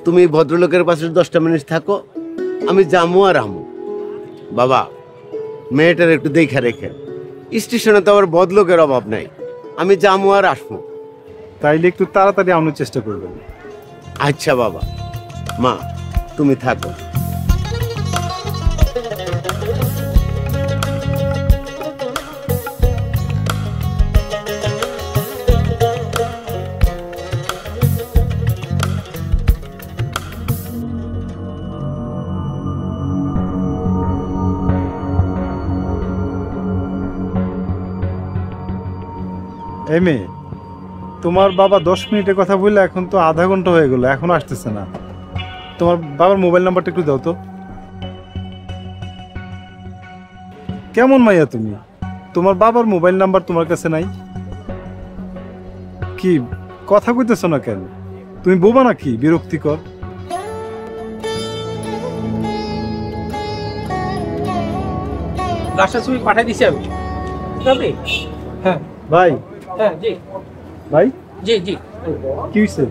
তুমি ভদ্রলোকের পাশে 10টা মিনিট থাকো, আমি যামু আর আমু। বাবা, মেয়েটার একটু দেখা রেখে, স্টেশনে তো আবার ভদ্রলোকের অভাব নাই, আমি যামু আর আসবো। তাইলে একটু তাড়াতাড়ি আনার চেষ্টা করবেন। আচ্ছা বাবা, মা তুমি থাকো। এই মেয়ে, তোমার বাবা 10 মিনিটের কথা বললে এখন তো আধা ঘন্টা হয়ে গেল, এখন আসতেছে না। তোমার বাবার মোবাইল নাম্বারটা একটু দাও তো। কেমন মাইয়া তুমি? তোমার বাবার মোবাইল নাম্বার তোমার কাছে নাই? কি কথা কইতেছো না কেন? তুমি বোবা নাকি? বিরক্তিকর। লাস্টের ছবি পাঠিয়ে দিছি আমি। আপনি? হ্যাঁ ভাই। হ্যাঁ জি ভাই। জি জি। কি হইছে?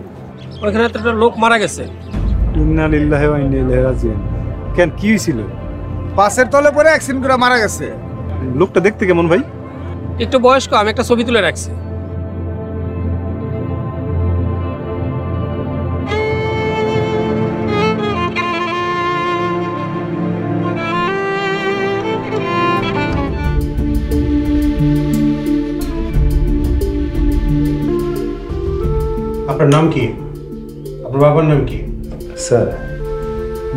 ওইখানে তো একটা লোক মারা গেছে। ইন্না লিল্লাহি ওয়া ইন্না ইলাইহি রাজিউন। কেন, কি হইছিল? পাশের তলে পরে অ্যাক্সিডেন্ট করে মারা গেছে। লোকটা দেখতে কেমন ভাই? একটু বয়স্ক, আমি একটা ছবি তুলে রাখছি। আপনার নাম কি? আপনার বাবার নাম কি? স্যার,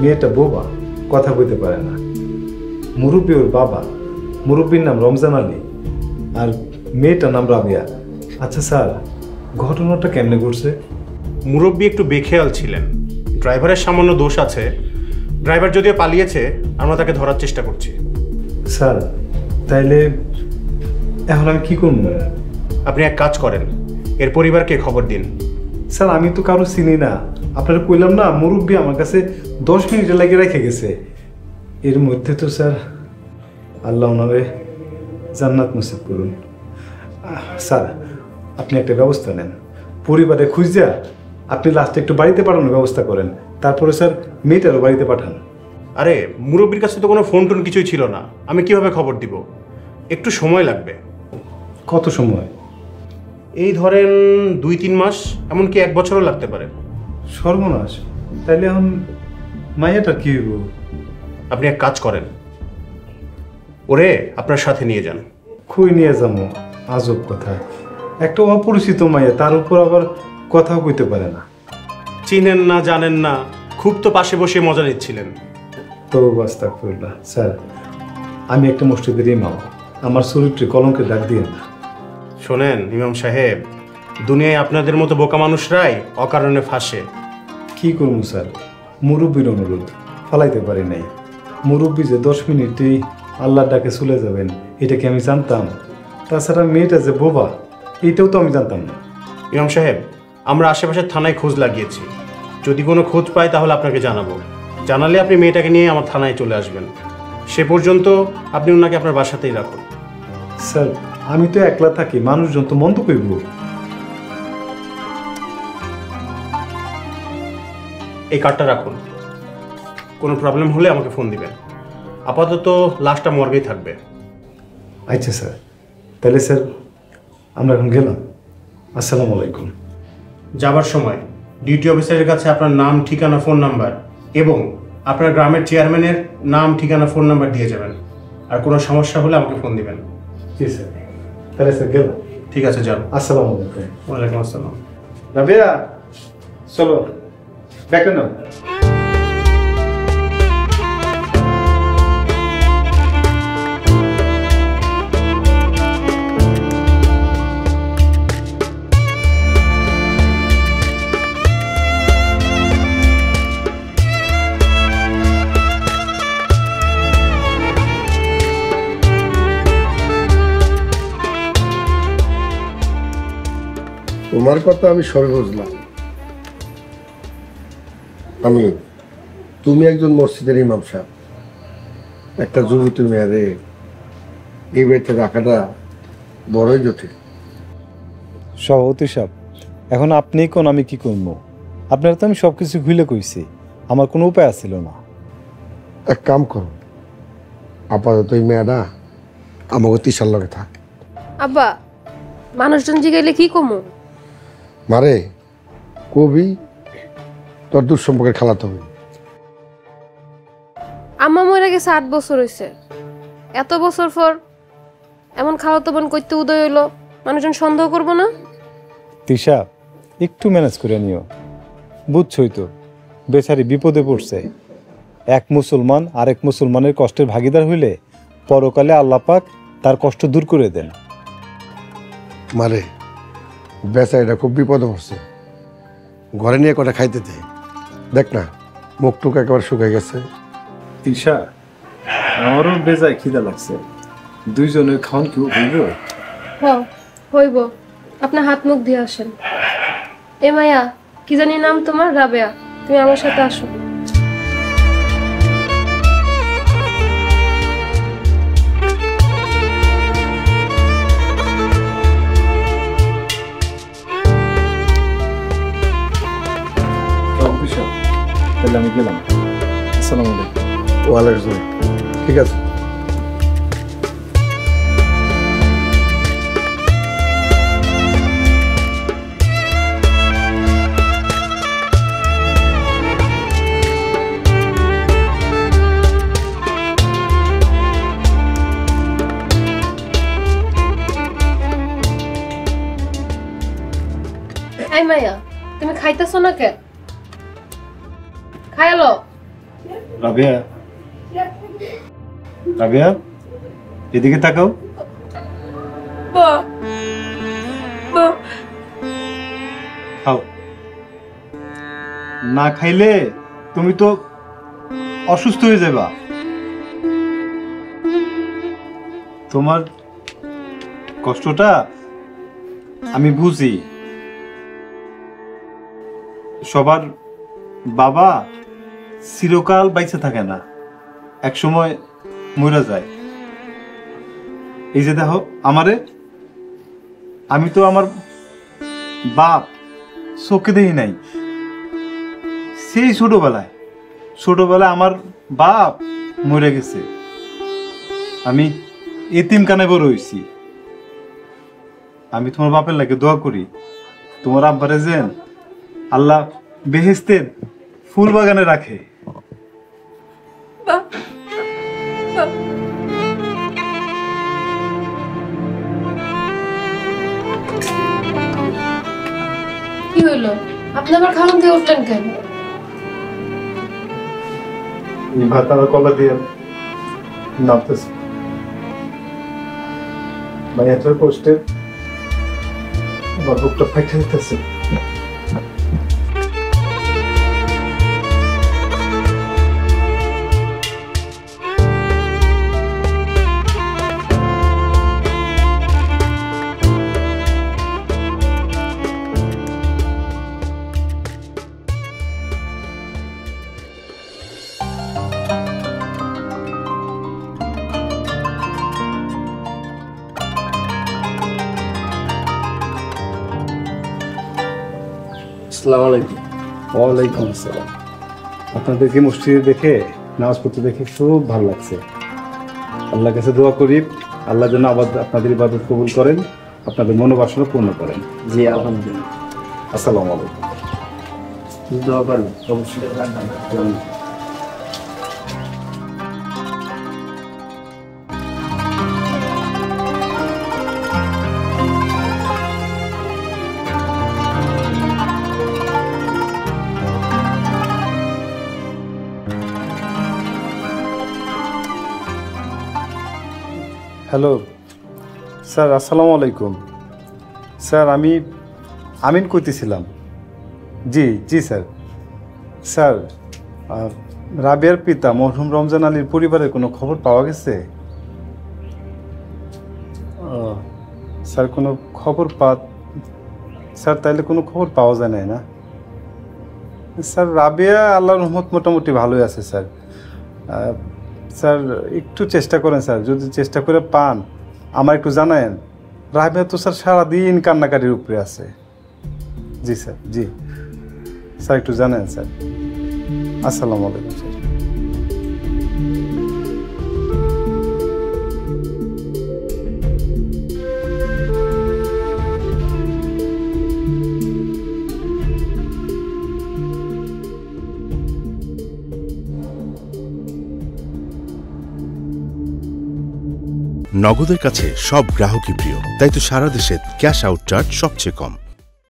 মেয়েটা বোবা, কথা বলতে পারে না। মুরব্বী ওর বাবা, মুরব্বীর নাম রমজান আলী, আর মেয়েটার নাম রাবিয়া। আচ্ছা স্যার, ঘটনাটা কেমনে ঘটছে? মুরব্বী একটু বেখেয়াল ছিলেন, ড্রাইভারের সামান্য দোষ আছে। ড্রাইভার যদিও পালিয়েছে, আমরা তাকে ধরার চেষ্টা করছি। স্যার, তাইলে এখন আমি কি করব? আপনি এক কাজ করেন, এর পরিবারকে খবর দিন। স্যার, আমি তো কারো চিনি না। আপনারা কইলাম না, মুরব্বী আমার কাছে 10 মিনিট লাগে রেখে গেছে। এর মধ্যে তো স্যার, আল্লাহ ওনারে জান্নাত নসিব করুন। স্যার, আপনি একটা ব্যবস্থা নেন, পরিবারে খুঁজা আপনি লাস্টে একটু বাড়িতে পাঠানোর ব্যবস্থা করেন। তারপরে স্যার মেয়েটারও বাড়িতে পাঠান। আরে মুরব্বীর কাছে তো কোনো ফোন টোন কিছুই ছিল না, আমি কিভাবে খবর দিব? একটু সময় লাগবে। কত সময়? এই ধরেন 2-3 মাস, এমনকি 1 বছরও লাগতে পারে। সর্বনাশ! তাইলে এখন মাইয়াটা কি হইব? আপনি এক কাজ করেন, ওরে আপনার সাথে নিয়ে যান। খুই নিয়ে যাবো? আজব কথা, একটা অপরিচিত মাইয়া, তার উপর আবার কথাও কইতে পারে না। চিনেন না, জানেন না, খুব তো পাশে বসে মজা নিচ্ছিলেন। তো আস্তাগফিরুল্লাহ। স্যার, আমি একটা মসজিদের ইমাম, আমার চরিত্রে কলঙ্কের দাগ দিয়ে না। শোনেন ইমাম সাহেব, দুনিয়ায় আপনাদের মতো বোকা মানুষরাই অকারণে ফাঁসে। কি করবো স্যার, মুরব্বীর অনুরোধ ফালাইতে পারি নাই। মুরব্বী যে 10 মিনিটেই আল্লাহর ডাকে চলে যাবেন, এটা কি আমি জানতাম? তাছাড়া মেয়েটা যে বোবা, এইটাও তো আমি জানতাম না। ইমাম সাহেব, আমরা আশেপাশের থানায় খোঁজ লাগিয়েছি, যদি কোনো খোঁজ পাই তাহলে আপনাকে জানাবো। জানালে আপনি মেয়েটাকে নিয়ে আমার থানায় চলে আসবেন। সে পর্যন্ত আপনি ওনাকে আপনার বাসাতেই রাখুন। স্যার, আমি তো একলা থাকি, মানুষজন তো মন্দ কইব। এই কার্ডটা রাখুন, কোনো প্রবলেম হলে আমাকে ফোন দিবেন। আপাতত লাশটা মর্গেই থাকবে। আচ্ছা স্যার, তাহলে স্যার আমরা এখন গেলাম। আসসালামু আলাইকুম। যাবার সময় ডিউটি অফিসারের কাছে আপনার নাম, ঠিকানা, ফোন নাম্বার এবং আপনার গ্রামের চেয়ারম্যানের নাম, ঠিকানা, ফোন নাম্বার দিয়ে যাবেন। আর কোনো সমস্যা হলে আমাকে ফোন দিবেন। জি স্যার, তাহলে স্যার গেলাম। ঠিক আছে, যান। আসসালামু আলাইকুম। ওয়ালাইকুম আসসালাম। রাবিয়া, চলো ব্যাগটা নাও। তোমার কথা আমি সবে বুঝলাম। তুমি একজন মসজিদের ইমাম সাহেব, একটা যুবতী মেয়ারে এই বাড়িতে রাখাটা বড়ই জটিল। সভাপতি সাহেব, এখন আপনি কোন, আমি কি করবো? আপনারা তো আমি সব কিছু খুলে কইছি, আমার কোনো উপায় আসছিল না। এক কাম করো, আপাতত এই মেয়েটা আমাকে তিসার লগে থাক। আব্বা মানুষজন জিগাইলে কি কমু? মারে কবি তোর দূর সম্পর্কের খালাতো হবে। আম্মা মরে গেছে 8 বছর হয়েছে, এত বছর পর এমন খাওয়াতো বোন করতে উদয় হইলো, মানুষজন সন্দেহ করবো না? তিশা একটু ম্যানেজ করে নিও, বুঝছই তো বেচারি বিপদে পড়ছে। এক মুসলমান আরেক মুসলমানের কষ্টের ভাগিদার হইলে পরকালে আল্লাহ পাক তার কষ্ট দূর করে দেন। মারে বেচারিটা খুব বিপদে পড়ছে, ঘরে নিয়ে কটা খাইতে দে। দেখ না মুখ টুক একেবারে শুকাই গেছে। তিশা আমারও বেজায় খিদা লাগছে, দুইজনের খাওয়ান কি হইব? হ্যাঁ হইব, আপনার হাত মুখ দিয়ে আসেন। এ মায়া, কি জানি নাম তোমার? রাবেয়া, তুমি আমার সাথে আসো। তাহলে আমি গেলাম। আসসালামু আলাইকুম। ওয়ালাইকুম আসসালাম। ঠিক আছে। এই মায়া, তুমি খাইতেছো না কে? খায়ালো। রাবেয়া, রাবেয়া এদিকে তাকাও। খাও, না খাইলে তুমি তো অসুস্থ হয়ে যাবা। তোমার কষ্টটা আমি বুঝি। সবার বাবা চিরকাল বাইচে থাকে না, এক সময় মরে যায়। এই যে দেখো আমারে, আমি তো আমার বাপ চোখে দেখি নাই। সেই ছোটবেলায় আমার বাপ মরে গেছে, আমি এতিমখানায় বড় হইছি। আমি তোমার বাপের লাগে দোয়া করি, তোমার আব্বারে যেন আল্লাহ বেহেশতের ফুল বাগানে রাখে। কি হইলো? আপনি আবার খাওয়ান দিয়ে উঠলেন কেন? ভাত আমার কলা দিয়ে নামতেছে, মাইয়াটার কষ্টে আমার বুকটা ফাইটে যেতেছে। ওয়ালাইকুম আসসালাম। আপনাদেরকে মসজিদে দেখে, নামাজ পড়তে দেখে খুব ভালো লাগছে। আল্লাহর কাছে দোয়া করি আল্লাহ যেন আবার আপনাদের ইবাদত কবুল করেন, আপনাদের মনোবাসনা পূর্ণ করেন। জি আলহামদুলিল্লাহ। আসসালামু আলাইকুম। দোয়া করবেন অবশ্যই। হ্যালো স্যার, আসসালামু আলাইকুম। স্যার আমি আমিন কইতেছিলাম। জি জি স্যার। স্যার রাবেয়ার পিতা মরহুম রমজান আলীর পরিবারের কোনো খবর পাওয়া গেছে? স্যার কোনো খবর স্যার তাইলে কোনো খবর পাওয়া যায় নাই না? স্যার রাবেয়া আল্লাহর রহমত মোটামুটি ভালোই আছে স্যার। স্যার একটু চেষ্টা করেন স্যার, যদি চেষ্টা করে পান আমার একটু জানায়েন। রাবেয়া তো স্যার সারাদিন কান্নাকাটির উপরে আছে। জি স্যার, জি স্যার একটু জানেন স্যার। আসসালামু আলাইকুম স্যার। নগদের কাছে সব গ্রাহকই প্রিয়, তাই তো সারা দেশে ক্যাশ আউট চার্জ সবচেয়ে কম।